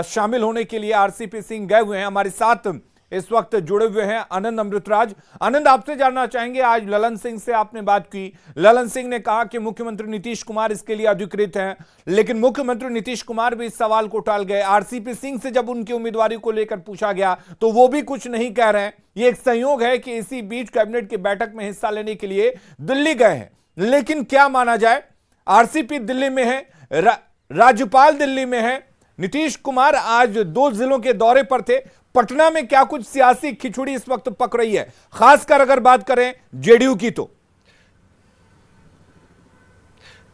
शामिल होने के लिए आरसीपी सिंह गए हुए हैं। हमारे साथ इस वक्त जुड़े हुए हैं आनंद अमृतराज। आनंद, आपसे जानना चाहेंगे, आज ललन सिंह से आपने बात की। ललन सिंह ने कहा कि मुख्यमंत्री नीतीश कुमार इसके लिए अधिकृत हैं, लेकिन मुख्यमंत्री नीतीश कुमार भी इस सवाल को टाल गए। आरसीपी सिंह से जब उनकी उम्मीदवारी को लेकर पूछा गया तो वो भी कुछ नहीं कह रहे हैं। ये एक संयोग है कि इसी बीच कैबिनेट की बैठक में हिस्सा लेने के लिए दिल्ली गए हैं। लेकिन क्या माना जाए, आरसीपी दिल्ली में है, राज्यपाल दिल्ली में है, नीतीश कुमार आज 2 जिलों के दौरे पर थे। पटना में क्या कुछ सियासी खिचड़ी इस वक्त पक रही है, खासकर अगर बात करें जेडीयू की? तो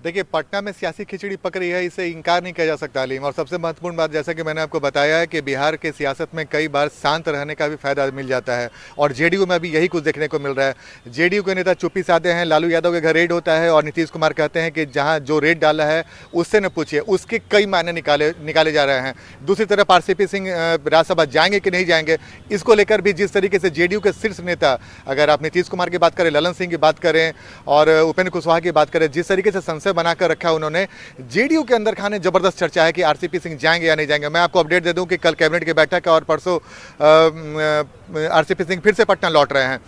देखिए, पटना में सियासी खिचड़ी पक रही है, इसे इनकार नहीं किया जा सकता अलीम। और सबसे महत्वपूर्ण बात, जैसा कि मैंने आपको बताया है कि बिहार के सियासत में कई बार शांत रहने का भी फायदा मिल जाता है, और जेडीयू में भी यही कुछ देखने को मिल रहा है। जेडीयू के नेता चुप्पी साधे हैं, लालू यादव के घर रेड होता है और नीतीश कुमार कहते हैं कि जहां जो रेड डाला है उससे न पूछिए, उसके कई मायने निकाले जा रहे हैं। दूसरी तरफ आरसीपी सिंह राज्यसभा जाएंगे कि नहीं जाएंगे, इसको लेकर भी जिस तरीके से जेडीयू के शीर्ष नेता, अगर आप नीतीश कुमार की बात करें, ललन सिंह की बात करें और उपेंद्र कुशवाहा की बात करें, जिस तरीके से संशय बनाकर रखा है उन्होंने, जेडीयू के अंदर खाने जबरदस्त चर्चा है कि आरसीपी सिंह जाएंगे या नहीं जाएंगे। मैं आपको अपडेट दे दूं कि कल कैबिनेट की बैठक है और परसों आरसीपी सिंह फिर से पटना लौट रहे हैं।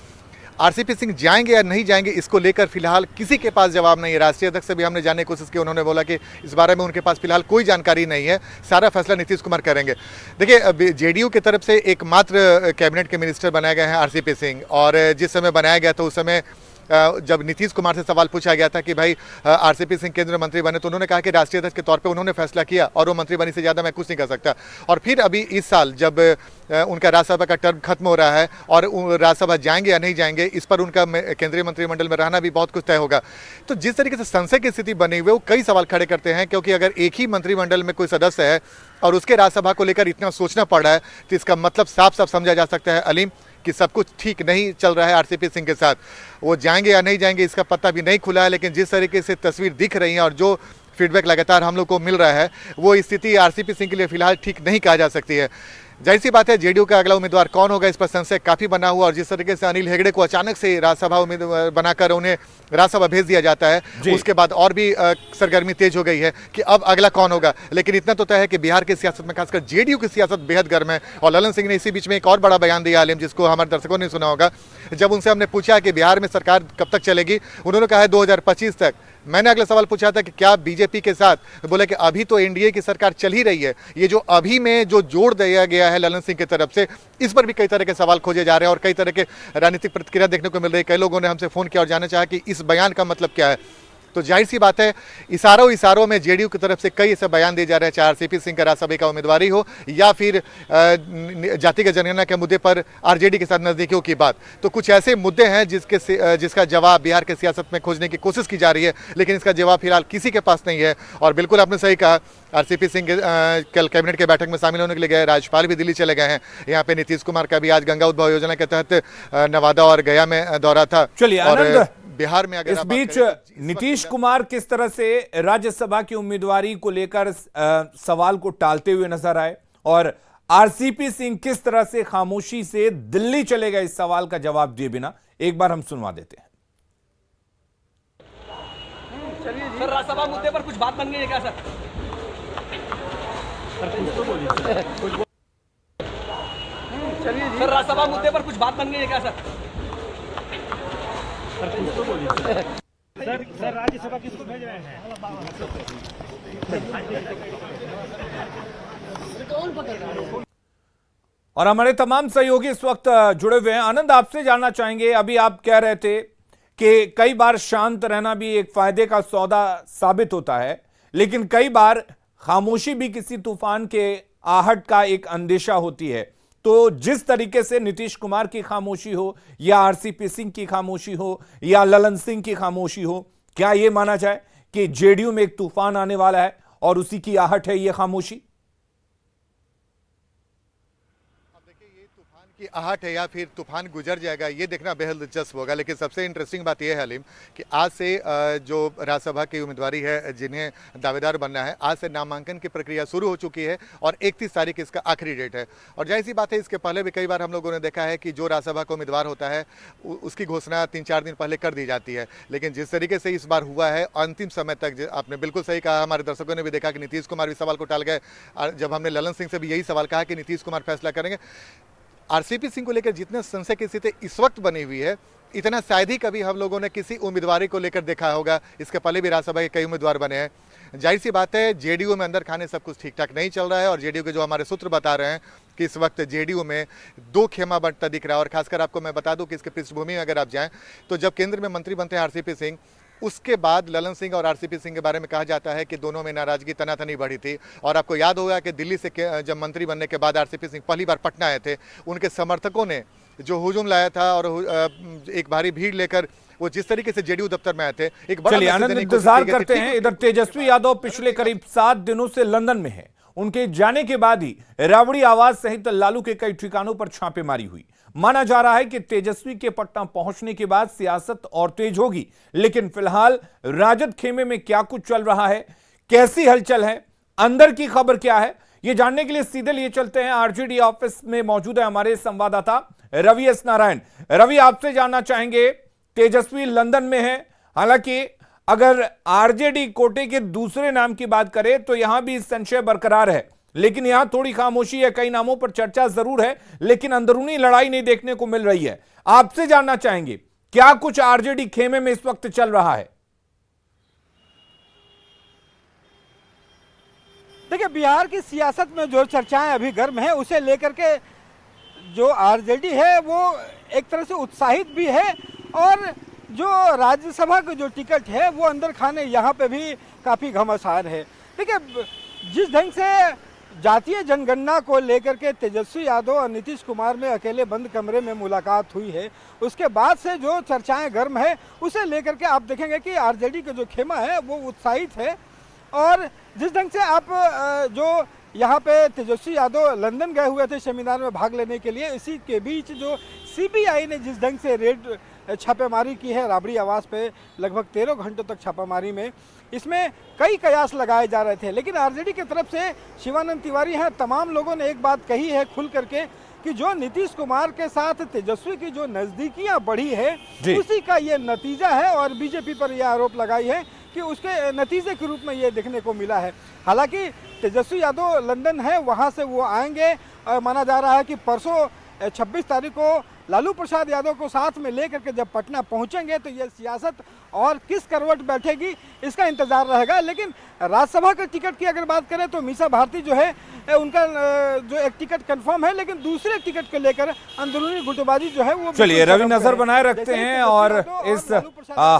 आरसीपी सिंह जाएंगे या नहीं जाएंगे, इसको लेकर फिलहाल किसी के पास जवाब नहीं है। राष्ट्रीय अध्यक्ष से भी हमने जानने की कोशिश की, उन्होंने बोला कि इस बारे में उनके पास फिलहाल कोई जानकारी नहीं है, सारा फैसला नीतीश कुमार करेंगे। देखिए, जेडीयू की तरफ से एकमात्र कैबिनेट के मिनिस्टर बनाए गए हैं आरसीपी सिंह, और जिस समय बनाया गया था उस समय जब नीतीश कुमार से सवाल पूछा गया था कि भाई आरसीपी सिंह केंद्रीय मंत्री बने, तो उन्होंने कहा कि राष्ट्रीय अध्यक्ष के तौर पे उन्होंने फैसला किया और वो मंत्री बनी से ज़्यादा मैं कुछ नहीं कर सकता। और फिर अभी इस साल जब उनका राज्यसभा का टर्म खत्म हो रहा है और राज्यसभा जाएंगे या नहीं जाएंगे, इस पर उनका केंद्रीय मंत्रिमंडल में रहना भी बहुत कुछ तय होगा। तो जिस तरीके से संशय की स्थिति बनी हुई है, वो कई सवाल खड़े करते हैं, क्योंकि अगर एक ही मंत्रिमंडल में कोई सदस्य है और उसके राज्यसभा को लेकर इतना सोचना पड़ रहा है, तो इसका मतलब साफ साफ समझा जा सकता है अलीम कि सब कुछ ठीक नहीं चल रहा है आरसीपी सिंह के साथ। वो जाएंगे या नहीं जाएंगे इसका पता भी नहीं खुला है, लेकिन जिस तरीके से तस्वीर दिख रही है और जो फीडबैक लगातार हम लोग को मिल रहा है, वो स्थिति आरसीपी सिंह के लिए फिलहाल ठीक नहीं कहा जा सकती है। जाहिर सी बात है, जेडीयू का अगला उम्मीदवार कौन होगा, इस पर संशय काफी बना हुआ, और जिस तरीके से अनिल हेगड़े को अचानक से राज्यसभा उम्मीदवार बनाकर उन्हें राज्यसभा भेज दिया जाता है, उसके बाद और भी सरगर्मी तेज हो गई है कि अब अगला कौन होगा। लेकिन इतना तो तय है कि बिहार की सियासत में खासकर जेडीयू की सियासत बेहद गर्म है। और ललन सिंह ने इसी बीच में एक और बड़ा बयान दिया आलिम, जिसको हमारे दर्शकों ने सुना होगा। जब उनसे हमने पूछा कि बिहार में सरकार कब तक चलेगी, उन्होंने कहा है 2025 तक। मैंने अगला सवाल पूछा था कि क्या बीजेपी के साथ, बोले कि अभी तो एनडीए की सरकार चल ही रही है। ये जो अभी में जो जोड़ दिया गया है ललन सिंह की तरफ से, इस पर भी कई तरह के सवाल खोजे जा रहे हैं और कई तरह के राजनीतिक प्रतिक्रिया देखने को मिल रही है। कई लोगों ने हमसे फोन किया और जानना चाहा कि इस बयान का मतलब क्या है। तो जाहिर सी बात है, इशारों में जेडीयू की तरफ से कई ऐसे बयान दिए जा रहे हैं, चाहे आरसीपी सिंह का राज्यसभा का उम्मीदवारी हो या फिर जातिगत जनगणना के मुद्दे पर आरजेडी के साथ नजदीकियों की बात। तो कुछ ऐसे मुद्दे हैं जिसका जवाब बिहार के सियासत में खोजने की कोशिश की जा रही है, लेकिन इसका जवाब फिलहाल किसी के पास नहीं है। और बिल्कुल आपने सही कहा, आरसीपी सिंह कल कैबिनेट के बैठक में शामिल होने के लिए गए, राज्यपाल भी दिल्ली चले गए हैं। यहाँ पे नीतीश कुमार का भी आज गंगा उद्भव योजना के तहत नवादा और गया में दौरा था। चलिए आनंद, बिहार में अगर इस बीच नीतीश कुमार किस तरह से राज्यसभा की उम्मीदवारी को लेकर सवाल को टालते हुए नजर आए, और आरसीपी सिंह किस तरह से खामोशी से दिल्ली चले गए इस सवाल का जवाब दिए बिना, एक बार हम सुनवा देते हैं। सर, राज्यसभा मुद्दे पर कुछ बात बन गई है क्या सर? सर, राज्यसभा मुद्दे पर कुछ बात बन गई है क्या सर? सर राज्यसभा किसको भेज रहे हैं? और हमारे तमाम सहयोगी इस वक्त जुड़े हुए हैं। आनंद, आपसे जानना चाहेंगे, अभी आप कह रहे थे कि कई बार शांत रहना भी एक फायदे का सौदा साबित होता है, लेकिन कई बार खामोशी भी किसी तूफान के आहट का एक अंदेशा होती है। तो जिस तरीके से नीतीश कुमार की खामोशी हो या आरसीपी सिंह की खामोशी हो या ललन सिंह की खामोशी हो, क्या यह माना जाए कि जेडीयू में एक तूफान आने वाला है और उसी की आहट है यह खामोशी? अब देखिए, ये तूफान कि आहट है या फिर तूफान गुजर जाएगा, ये देखना बेहद दिलचस्प होगा। लेकिन सबसे इंटरेस्टिंग बात यह है हलीम कि आज से जो राज्यसभा की उम्मीदवारी है जिन्हें दावेदार बनना है, आज से नामांकन की प्रक्रिया शुरू हो चुकी है और 31 तारीख इसका आखिरी डेट है। और जाहिर सी बात है, इसके पहले भी कई बार हम लोगों ने देखा है कि जो राज्यसभा का उम्मीदवार होता है उसकी घोषणा 3-4 दिन पहले कर दी जाती है। लेकिन जिस तरीके से इस बार हुआ है, अंतिम समय तक, आपने बिल्कुल सही कहा, हमारे दर्शकों ने भी देखा कि नीतीश कुमार भी सवाल को टाल गए। जब हमने ललन सिंह से भी यही सवाल कहा कि नीतीश कुमार फैसला करेंगे। आरसीपी सिंह को लेकर जितने संशय की स्थिति इस वक्त बनी हुई है, इतना शायद ही कभी हम लोगों ने किसी उम्मीदवारी को लेकर देखा होगा। इसके पहले भी राज्यसभा के कई उम्मीदवार बने हैं। जाहिर सी बात है, जेडीयू में अंदर खाने सब कुछ ठीक ठाक नहीं चल रहा है और जेडीयू के जो हमारे सूत्र बता रहे हैं कि इस वक्त जेडीयू में 2 खेमा बनता दिख रहा है। और खासकर आपको मैं बता दूं कि इसके पृष्ठभूमि में अगर आप जाएं तो जब केंद्र में मंत्री बनते हैं आरसीपी सिंह, उसके बाद ललन सिंह और आरसीपी सिंह के बारे में कहा जाता है कि दोनों में नाराजगी तनातनी बढ़ी थी। और आपको याद होगा कि दिल्ली से जब मंत्री बनने के बाद आरसीपी सिंह पहली बार पटना आए थे, उनके समर्थकों ने जो हुजूम लाया था और एक भारी भीड़ लेकर वो जिस तरीके से जेडीयू दफ्तर में आए थे, एक बड़ा चलिए आनंद, इंतजार करते हैं। इधर तेजस्वी यादव पिछले करीब 7 दिनों से लंदन में है। उनके जाने के बाद ही राबड़ी आवास सहित लालू के कई ठिकानों पर छापेमारी हुई। माना जा रहा है कि तेजस्वी के पटना पहुंचने के बाद सियासत और तेज होगी। लेकिन फिलहाल राजद खेमे में क्या कुछ चल रहा है, कैसी हलचल है, अंदर की खबर क्या है, ये जानने के लिए सीधे लिए चलते हैं। आरजेडी ऑफिस में मौजूद है हमारे संवाददाता रवि एस नारायण। रवि, आपसे जानना चाहेंगे, तेजस्वी लंदन में है। हालांकि अगर आरजेडी कोटे के दूसरे नाम की बात करें तो यहां भी संशय बरकरार है, लेकिन यहां थोड़ी खामोशी है। कई नामों पर चर्चा जरूर है, लेकिन अंदरूनी लड़ाई नहीं देखने को मिल रही है। आपसे जानना चाहेंगे क्या कुछ आरजेडी खेमे में इस वक्त चल रहा है। देखिए, बिहार की सियासत में जो चर्चाएं अभी गर्म है, उसे लेकर के जो आरजेडी है वो एक तरह से उत्साहित भी है और जो राज्यसभा का जो टिकट है वो अंदर खाने यहाँ पे भी काफ़ी घमासान है। देखिए, जिस ढंग से जातीय जनगणना को लेकर के तेजस्वी यादव और नीतीश कुमार में अकेले बंद कमरे में मुलाकात हुई है, उसके बाद से जो चर्चाएं गर्म है, उसे लेकर के आप देखेंगे कि आरजेडी का जो खेमा है वो उत्साहित है। और जिस ढंग से आप जो यहाँ पे तेजस्वी यादव लंदन गए हुए थे सेमिनार में भाग लेने के लिए, इसी के बीच जो सीबीआई ने जिस ढंग से रेड छापेमारी की है राबड़ी आवास पे, लगभग 13 घंटों तक छापामारी में, इसमें कई कयास लगाए जा रहे थे। लेकिन आरजेडी की तरफ से शिवानंद तिवारी हैं, तमाम लोगों ने एक बात कही है खुल करके कि जो नीतीश कुमार के साथ तेजस्वी की जो नज़दीकियां बढ़ी है, उसी का ये नतीजा है। और बीजेपी पर यह आरोप लगाई है कि उसके नतीजे के रूप में ये देखने को मिला है। हालांकि तेजस्वी यादव लंदन है, वहाँ से वो आएंगे। माना जा रहा है कि परसों 26 तारीख को लालू प्रसाद यादव को साथ में लेकर के जब पटना पहुंचेंगे तो ये सियासत और किस करवट बैठेगी, इसका इंतजार रहेगा। लेकिन राज्यसभा के टिकट की अगर बात करें तो मीसा भारती जो है, उनका जो एक टिकट कंफर्म है, लेकिन दूसरे टिकट को लेकर अंदरूनी गुटबाजी जो है वो। चलिए रवि, नजर बनाए रखते हैं और इस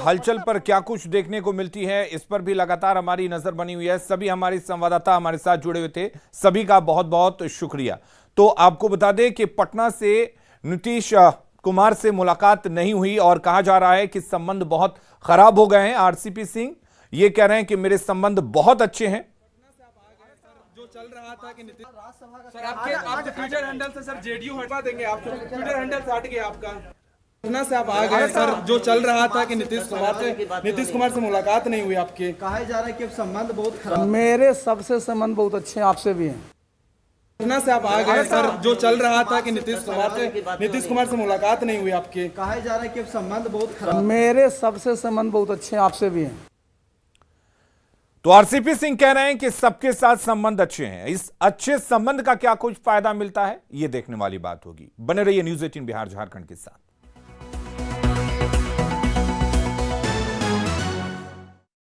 हलचल पर क्या कुछ देखने को मिलती है, इस पर भी लगातार हमारी नजर बनी हुई है। सभी हमारे संवाददाता हमारे साथ जुड़े हुए थे, सभी का बहुत बहुत शुक्रिया। तो आपको बता दें कि पटना से नीतीश कुमार से मुलाकात नहीं हुई और कहा जा रहा है कि संबंध बहुत खराब हो गए हैं। आरसीपी सिंह ये कह रहे हैं कि मेरे संबंध बहुत अच्छे हैं। जो चल रहा था कि नीतीश सर आपके ट्विटर हैंडल से सर जेडीयू हटवा देंगे, आप ट्विटर हैंडल से हट गया आपका। पटना से आप आ गए सर, जो चल रहा था कि नीतीश कुमार से मुलाकात नहीं हुई आपकी, कहा जा रहा है कि संबंध बहुत खराब। मेरे सबसे संबंध बहुत अच्छे हैं, आपसे भी हैं। पटना से आप आ गए सर, जो चल रहा था कि नीतीश कुमार से मुलाकात नहीं हुई आपकी, कहा जा रहा है कि संबंध बहुत खराब। मेरे सबसे संबंध बहुत अच्छे हैं, आपसे भी हैं। तो आरसीपी सिंह कह रहे हैं कि सबके साथ संबंध अच्छे हैं। इस अच्छे संबंध का क्या कुछ फायदा मिलता है, यह देखने वाली बात होगी। बने रहिए न्यूज़ 18 बिहार झारखंड के साथ।